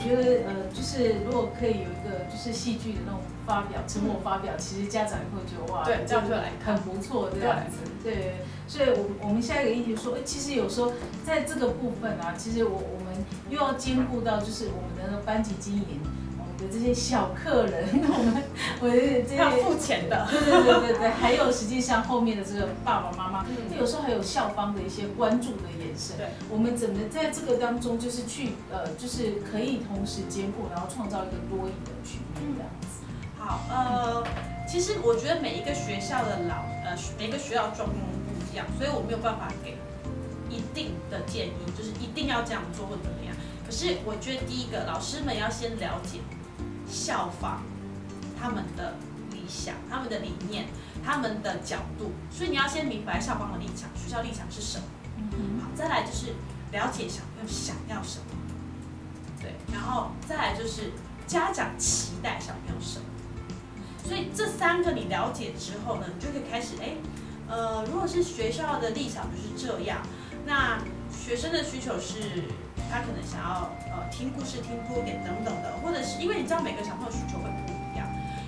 觉得就是如果可以有一个就是戏剧的那种发表，成果发表，其实家长也会觉得哇，对，这样就来很不错这样子。对，所以我们下一个议题说，其实有时候在这个部分啊，其实我们又要兼顾到就是我们的班级经营。的这些小客人，我的这些要付钱的，对，还有实际上后面的这个爸爸妈妈，有时候还有校方的一些关注的眼神。对，我们怎么在这个当中，就是去就是可以同时兼顾，然后创造一个多赢的局面这样子。好，其实我觉得每一个学校的每个学校的状况不一样，所以我没有办法给一定的建议，就是一定要这样做或怎么样。可是我觉得第一个，老师们要先了解校方他们的理想、他们的理念、他们的角度，所以你要先明白校方的立场、学校立场是什么。好，再来就是了解小朋友想要什么，对，然后再来就是家长期待小朋友什么。所以这三个你了解之后呢，你就可以开始，如果是学校的立场就是这样，那学生的需求是他可能想要听故事听多一点等等的，或者是因为你知道每个小朋友需求会不一样，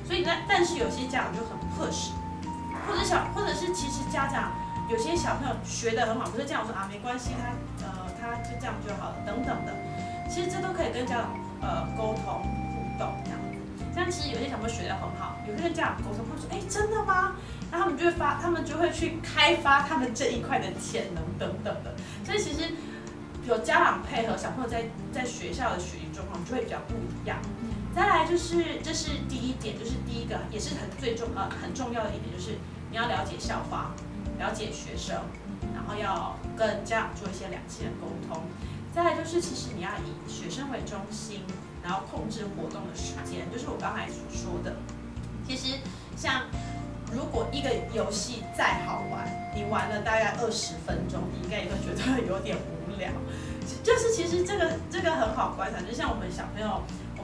所以呢，但是有些家长就很迫使，或者是其实家长有些小朋友学得很好，可是家长说啊没关系，他就这样就好了等等的，其实这都可以跟家长沟通互动这样子。像其实有些小朋友学得很好，有些跟家长沟通，他说真的吗？那他们就会去开发他们这一块的潜能等等的，所以其实有家长配合，小朋友在学校的学习状况就会比较不一样。再来就是这是第一点，就是第一个也是很重要的一点，就是你要了解校方，了解学生，然后要跟家长做一些两性的沟通。再来就是其实你要以学生为中心，然后控制活动的时间，就是我刚才所说的。其实像如果一个游戏再好玩，你玩了大概20分钟，你应该也会觉得有点无聊。就是其实这个很好观察，就像我们小朋友，我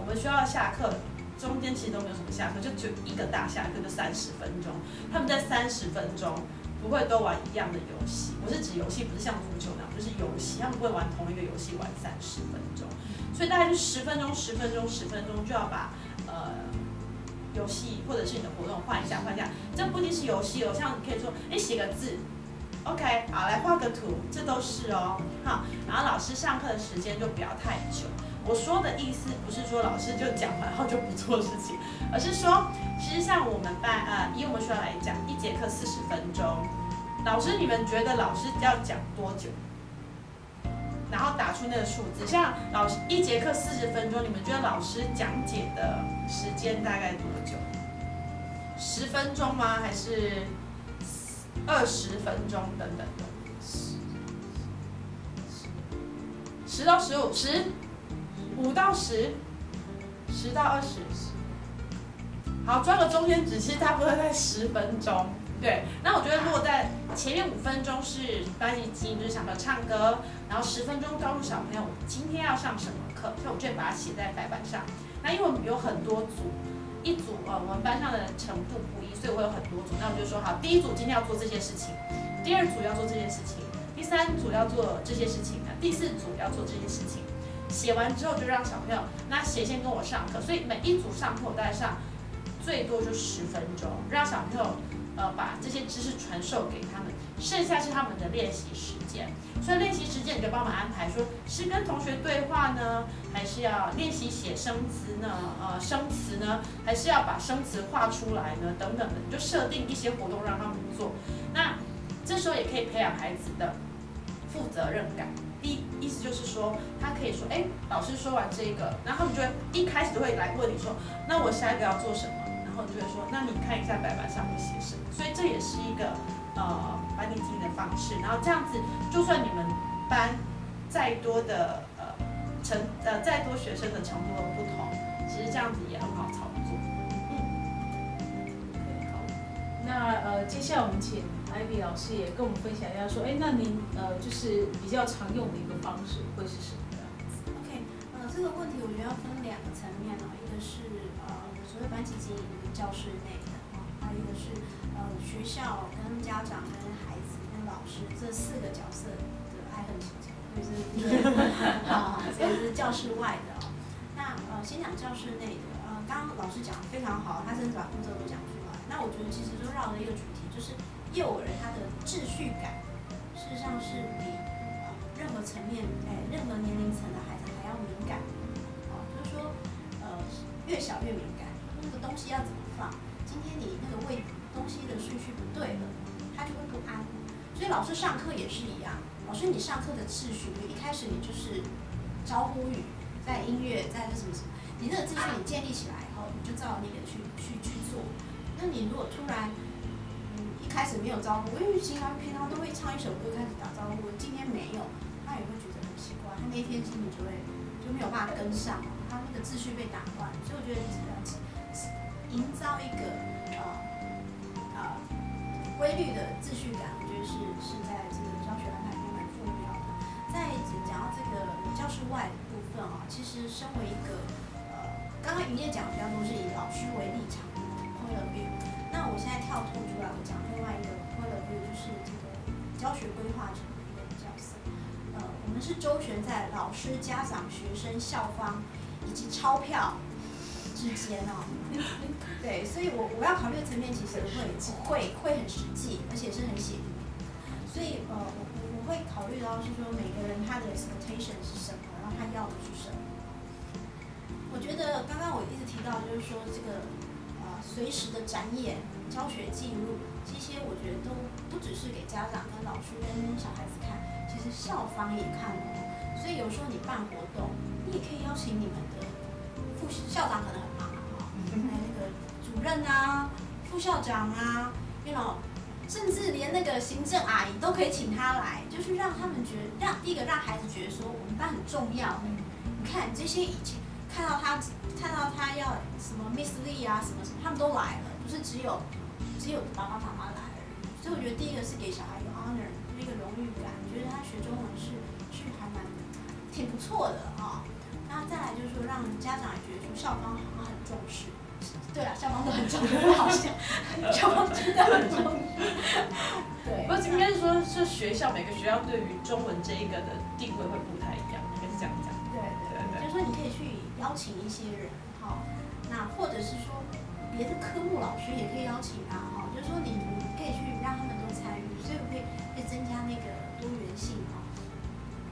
们学校下课中间其实都没有什么下课，就只有一个大下课，就30分钟。他们在30分钟不会都玩一样的游戏，我是指游戏，不是像足球那样，就是游戏，他们不会玩同一个游戏玩30分钟，所以大概就10分钟就要把游戏或者是你的活动换一下。这不一定是游戏哦，像你可以说，写个字 ，OK， 好，来画个图，这都是哦，好。然后老师上课的时间就不要太久。我说的意思不是说老师就讲完后就不做事情，而是说，其实像我们班以我们学校来讲，一节课40分钟，老师你们觉得老师要讲多久？然后打出那个数字，像老师一节课40分钟，你们觉得老师讲解的时间大概多久？10分钟吗？还是20分钟等等的？10到15，5到10，10到20。好，抓个中间值，其实差不多在10分钟。对，那我觉得如果在前面5分钟是班级经营，就是小朋友唱歌，然后10分钟告诉小朋友我们今天要上什么课，所以我就会把它写在白板上。那因为我们有很多组，一组我们班上的程度不一，所以我会有很多组。那我就说好，第一组今天要做这些事情，第2组要做这些事情，第3组要做这些事情，第4组要做这些事情。写完之后就让小朋友，那谁先跟我上课？所以每一组上课我大概上最多就10分钟，让小朋友把这些知识传授给他们，剩下是他们的练习时间。所以练习时间你就帮忙安排，说是跟同学对话呢，还是要练习写生词呢，还是要把生词画出来呢，等等的，你就设定一些活动让他们做。那这时候也可以培养孩子的负责任感。意思就是说，他可以说，老师说完这个，然后他们就会一开始就会来问你说，那我下一个要做什么？然后你就会说，那你看一下白板上会写什么。所以这也是一个班级经营的方式。然后这样子，就算你们班再多的再多学生的程度的不同，其实这样子也很好操作。好，那接下来我们请Ivy 老师也跟我们分享一下，说，那您就是比较常用的一个方式会是什么样子 ？OK， 这个问题我觉得要分2个层面哦，一个是所谓班级经营教室内的还有一个是学校跟家长跟孩子跟老师这4个角色的爱恨情仇的所以是所以是教室外的哦。那先讲教室内的，刚刚老师讲得非常好，他甚至把步骤都讲出来。那我觉得其实就绕了一个主题，就是幼儿他的秩序感，事实上是比任何层面，任何年龄层的孩子还要敏感。就是说，越小越敏感，那个东西要怎么放？今天你那个喂东西的顺序不对了，他就会不安。所以老师上课也是一样，老师你上课的秩序，一开始你就是招呼语，在音乐，在什么什么，你那个秩序你建立起来以后，你就照那个去做。那你如果突然一开始没有招呼，因为平常都会唱一首歌开始打招呼，今天没有，他也会觉得很奇怪，他那一天心里就没有办法跟上，他那个秩序被打乱。所以我觉得营造一个规律的秩序感，我觉得是在这个教学安排里面蛮重要的。在讲到这个教室外的部分其实身为一个刚刚云叶讲的比较多是以老师为立场的 point of view， 那我现在跳脱出来，我讲另外一个 point of view， 就是这个教学规划者的一个角色。我们是周旋在老师、家长、学生、校方以及钞票之间对，所以我要考虑的层面其实会很实际，而且是很写实。所以我会考虑到是说每个人他的 expectation 是什么，然后他要的是什么。我觉得刚刚我一直提到就是说这个随时的展演、教学记录，这些我觉得都不只是给家长跟老师跟小孩子看，其实校方也看所以有时候你办活动，你也可以邀请你们的校长，可能很忙那个主任副校长甚至连那个行政阿姨都可以请他来，就是让他们第一个让孩子觉得说我们班很重要。你看这些以前看到他要什么 Miss Lee 什么，他们都来了，不是只有爸爸妈妈来而已。所以我觉得第一个是给小孩有 honor， 一个荣誉感，觉得他学中文是还蛮挺不错的那再来就是说让家长也觉得说校方好像很重视。对校方都很重视，好像校方真的很重视。对，不应该是说，是学校每个学校对于中文这一个的定位会不太一样，应该是这样讲。对，就是说你可以去邀请一些人那或者是说别的科目老师也可以邀请就是说你可以去让他们都参与，所以会增加那个多元性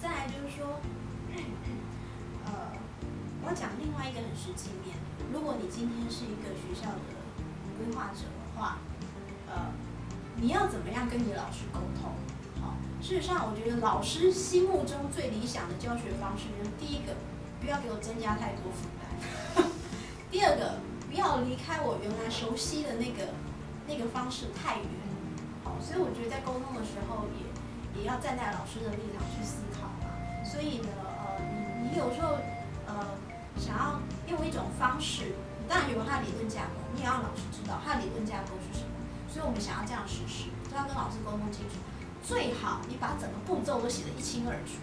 再来就是说，我要讲另外一个很实际面。如果你今天是一个学校的规划者的话，你要怎么样跟你老师沟通？事实上，我觉得老师心目中最理想的教学方式，第一个，不要给我增加太多负担；第二个，不要离开我原来熟悉的那个方式太远。所以我觉得在沟通的时候也要站在老师的立场去思考所以呢，你有时候想要用一种方式，当然有它的理论架构，你也要让老师知道它的理论架构是什么。所以我们想要这样实施，都要跟老师沟通清楚。最好你把整个步骤都写得一清二楚，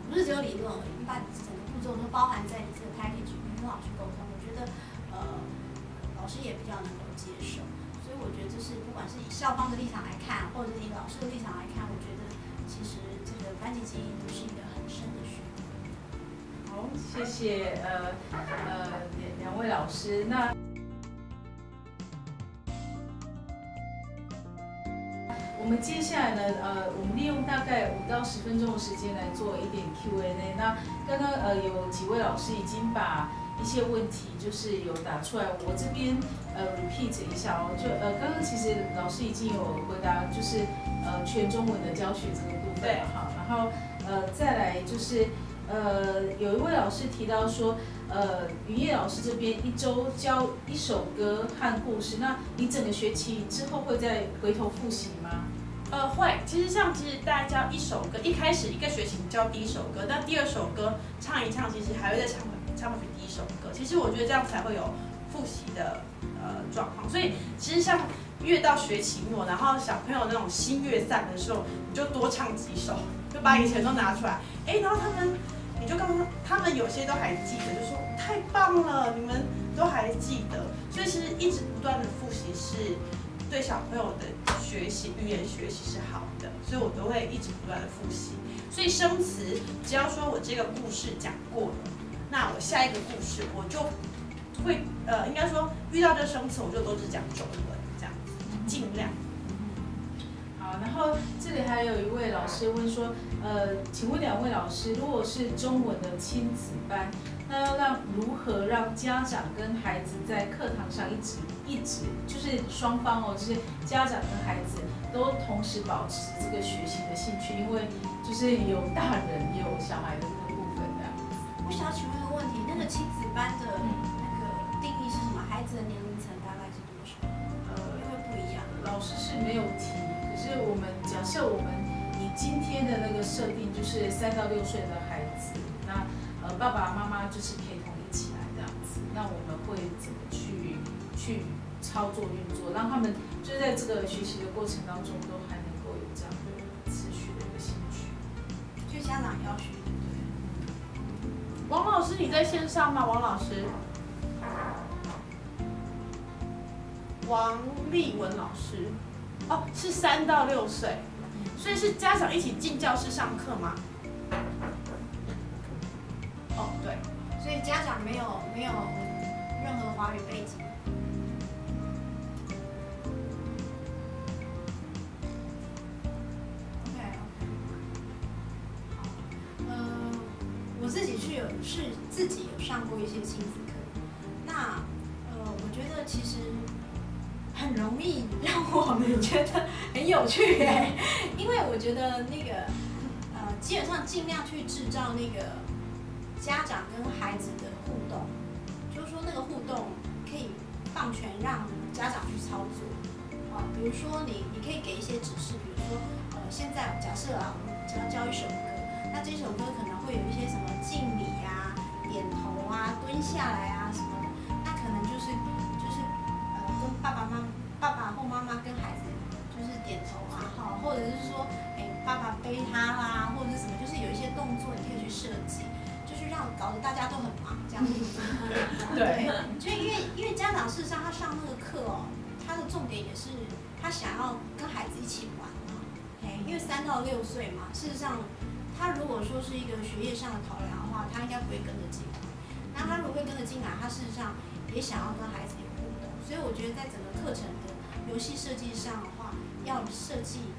不是只有理论而已，你把整个步骤都包含在你这个 package 里面跟老师沟通，我觉得老师也比较能够接受。所以我觉得这是不管是以校方的立场来看，或者是以老师的立场来看，我觉得其实这个班级经营都是一个很深的学问。好，谢谢两位老师。那我们接下来呢，我们利用大概5到10分钟的时间来做一点 Q&A。那刚刚有几位老师已经把一些问题就是有打出来，我这边repeat 一下就刚刚其实老师已经有回答，就是全中文的教学这个部分好，然后再来就是有一位老师提到说，云叶老师这边1周教1首歌和故事，那你整个学期之后会再回头复习吗？会，其实大家教1首歌，一开始1个学期教第1首歌，但第2首歌唱一唱，其实还会再唱回第1首歌。其实我觉得这样才会有复习的状况。所以其实像越到学期末，然后小朋友那种心越散的时候，你就多唱几首，就把以前都拿出来。然后你就告诉他们有些都还记得，就说太棒了，你们都还记得。所以其实一直不断的复习是对小朋友的学学习语言学习是好的，所以我都会一直不断的复习。所以生词，只要说我这个故事讲过了，那我下一个故事我就会应该说遇到这生词，我就都是讲中文这样子，尽量。好，然后这里还有一位老师问说，请问2位老师，如果是中文的亲子班，那要如何让家长跟孩子在课堂上一直就是双方就是家长跟孩子都同时保持这个学习的兴趣，因为就是有大人也有小孩的这个部分的。我想要请问一个问题，那个亲子班的那个定义是什么？孩子的年龄层大概是多少？因为不一样。老师是没有提，可是我们假设我们以今天的那个设定，就是3到6岁的孩子，那爸爸妈妈就是陪同一起来这样子，那我们会怎么去操作运作，让他们就是在这个学习的过程当中都还能够有这样的持续的一个兴趣。就家长要学，对不对？王老师，你在线上吗？王老师，王丽文老师，哦，是3到6岁，所以是家长一起进教室上课吗？哦，对，所以家长没有任何华语背景。我自己自己有上过一些亲子课，那我觉得其实很容易让我们觉得很有趣因为我觉得那个基本上尽量去制造那个家长跟孩子的互动，就是说那个互动可以放权让家长去操作比如说你可以给一些指示，比如说现在假设我们只要教一首歌，那这首歌可能会有一些什么敬礼啊、点头啊、蹲下来啊什么的，那可能就是跟爸爸或妈妈跟孩子就是点头啊，或者是说爸爸背他啦，或者是什么，就是有一些动作你可以去设计，就是搞得大家都很忙这样子。对，就因为家长事实上他上那个课他的重点也是他想要跟孩子一起玩因为3到6岁嘛，事实上他如果说是一个学业上的考量的话，他应该不会跟着进来。那他如果会跟着进来，他事实上也想要跟孩子有互动，所以我觉得在整个课程的游戏设计上的话，要设计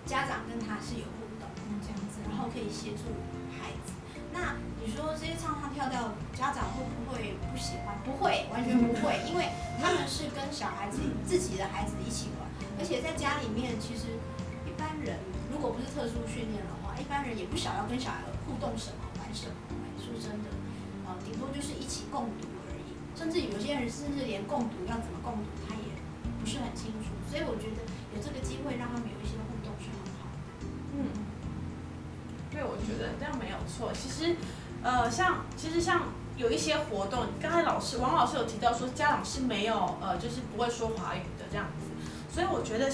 家长跟他是有互动这样子，然后可以协助孩子。那你说这些唱唱跳跳，家长会不会不喜欢？不会，完全不会，因为他们是跟小孩子自己的孩子一起玩，而且在家里面，其实一般人如果不是特殊训练的话，一般人也不想要跟小孩互动什么、玩什么。说真的，顶多就是一起共读而已。甚至有些人甚至连共读要怎么共读，他也不是很清楚。所以我觉得有这个机会让他们有一些互动是很好的。对，我觉得这样没有错。其实像有一些活动，刚才王老师有提到说，家长是没有就是不会说华语的这样子，所以我觉得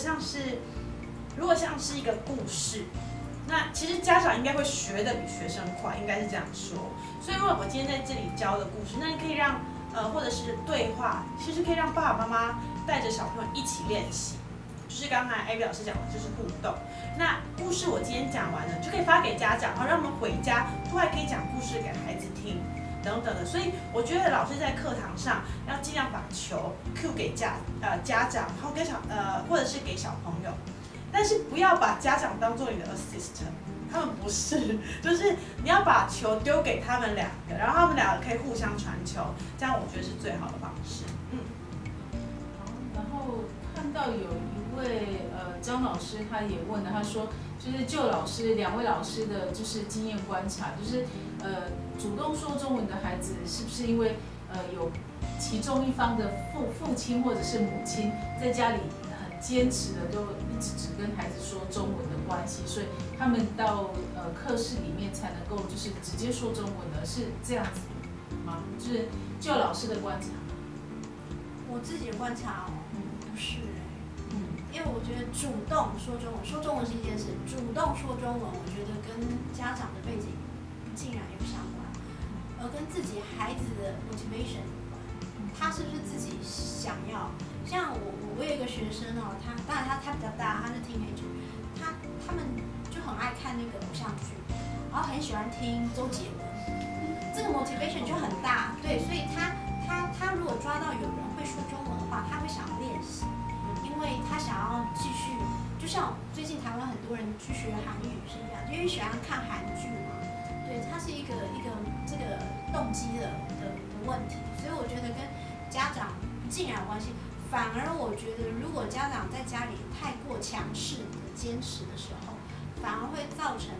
如果像是一个故事，那其实家长应该会学得比学生快，应该是这样说。所以如果我今天在这里教的故事，那你可以让或者是对话，其实可以让爸爸妈妈带着小朋友一起练习。就是刚才 Abby 老师讲的，就是互动。那故事我今天讲完了，就可以发给家长，然后让他们回家都还可以讲故事给孩子听，等等的。所以我觉得老师在课堂上要尽量把球 Q 给家长，然后跟或者是给小朋友，但是不要把家长当做你的 assistant， 他们不是，就是你要把球丢给他们两个，然后他们两个可以互相传球，这样我觉得是最好的方式。然后看到有一位张老师他也问了，他说就是就2位老师的就是经验观察，就是主动说中文的孩子是不是因为有其中一方的父亲或者是母亲在家里很坚持的都一直只跟孩子说中文的关系，所以他们到课室里面才能够就是直接说中文的，是这样子吗？就是就老师的观察。我自己的观察不是因为我觉得主动说中文是一件事，主动说中文，我觉得跟家长的背景竟然有相关，而跟自己孩子的 motivation 有关，他是不是自己想要像我有一个学生哦，当然他比较大，他是 teenager，他们就很爱看那个偶像剧，然后很喜欢听周杰伦，这个 motivation 就很大，对，所以他如果抓到有人会说中文的话，他会想要练习，因为他想要继续，就像最近台湾很多人去学韩语是一样，因为喜欢看韩剧嘛，对，它是一个这个动机的问题，所以我觉得跟家长不尽然有关系。反而我觉得，如果家长在家里太过强势的坚持的时候，反而会造成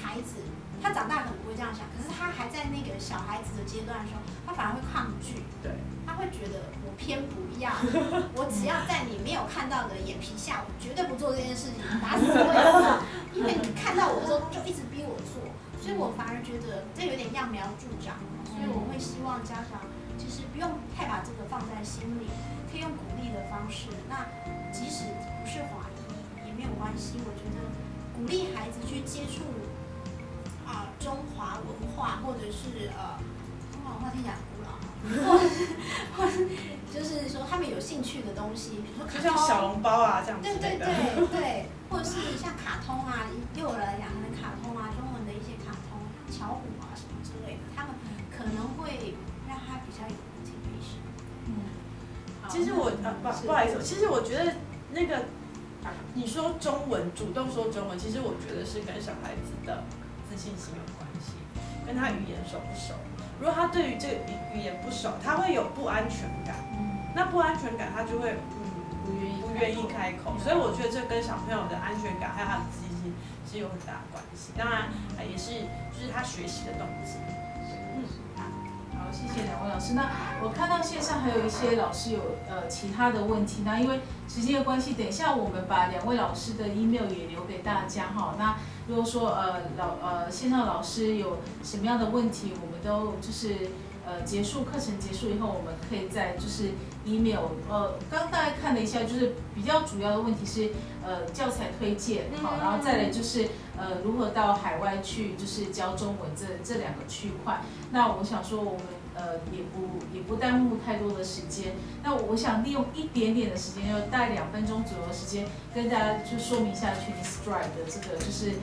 孩子他长大可能不会这样想，可是他还在那个小孩子的阶段的时候，他反而会抗拒，对，他会觉得我偏不要，我只要在你没有看到的眼皮下，我绝对不做这件事情，打死我也不做，因为你看到我的时候就一直逼我做，所以我反而觉得这有点揠苗助长，所以我会希望家长其实不用太把这个放在心里。可以用鼓励的方式，那即使不是华裔也没有关系。我觉得鼓励孩子去接触中华文化，或者是中华文化听起来很古老，或者就是说他们有兴趣的东西，比如说卡通，就像小笼包啊这样子的。对，或者是像卡通啊，幼儿来讲可能卡通啊，中文的一些卡通，像巧虎啊什么之类的，他们可能会让他比较有 motivation。其实我不好意思，其实我觉得那个你说中文，主动说中文，其实我觉得是跟小孩子的自信心有关系，跟他语言熟不熟。如果他对于这个语言不熟，他会有不安全感，那不安全感他就会不愿意开口。所以我觉得这跟小朋友的安全感还有他的自信心是有很大的关系。当然也是就是他学习的动机。好，谢谢两位老师。那我看到线上还有一些老师有其他的问题，那因为时间的关系，等一下我们把两位老师的 email 也留给大家哈。那如果说线上老师有什么样的问题，我们都就是课程结束以后，我们可以在就是 email 刚大概看了一下，就是比较主要的问题是教材推荐好，然后再来就是如何到海外去就是教中文这两个区块。那我想说我们也不耽误太多的时间。那我想利用一点点的时间，就大概2分钟左右的时间，跟大家就说明一下 Chinese Stride 的这个就是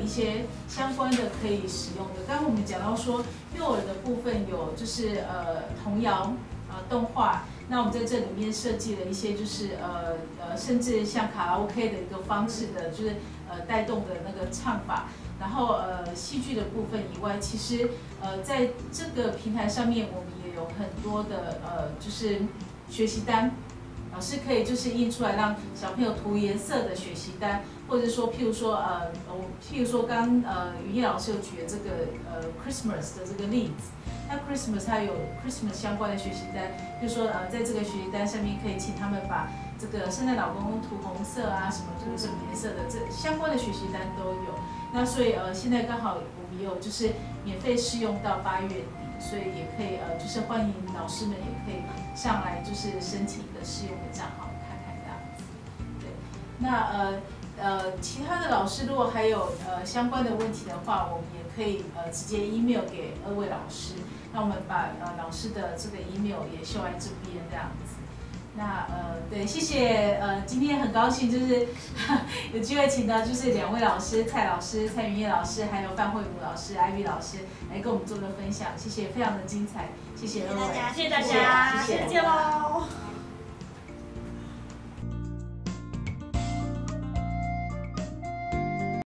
一些相关的可以使用的。刚刚我们讲到说幼儿的部分有就是童谣动画。那我们在这里面设计了一些，就是甚至像卡拉 OK 的一个方式的，就是带动的那个唱法。然后戏剧的部分以外，其实在这个平台上面，我们也有很多的就是学习单，老师可以就是印出来让小朋友涂颜色的学习单，或者说譬如说刚云叶老师有举的这个Christmas 的这个例子。那 Christmas 它有 Christmas 相关的学习单，就是说在这个学习单上面可以请他们把这个圣诞老公公涂红色啊，什么涂什么颜色的，这相关的学习单都有。那所以现在刚好我们有就是免费试用到8月底，所以也可以就是欢迎老师们也可以上来就是申请一个试用的账号看看这样子。对，那其他的老师如果还有相关的问题的话，我们也可以直接 email 给2位老师。那我们把老师的这个 email 也秀在这边这样子。那对，谢谢今天很高兴就是有机会请到就是2位老师，蔡老师、蔡云叶老师，还有范慧茹老师、Ivy 老师来跟我们做个分享，谢谢，非常的精彩，谢谢2位，谢谢大家，谢谢，下次见喽。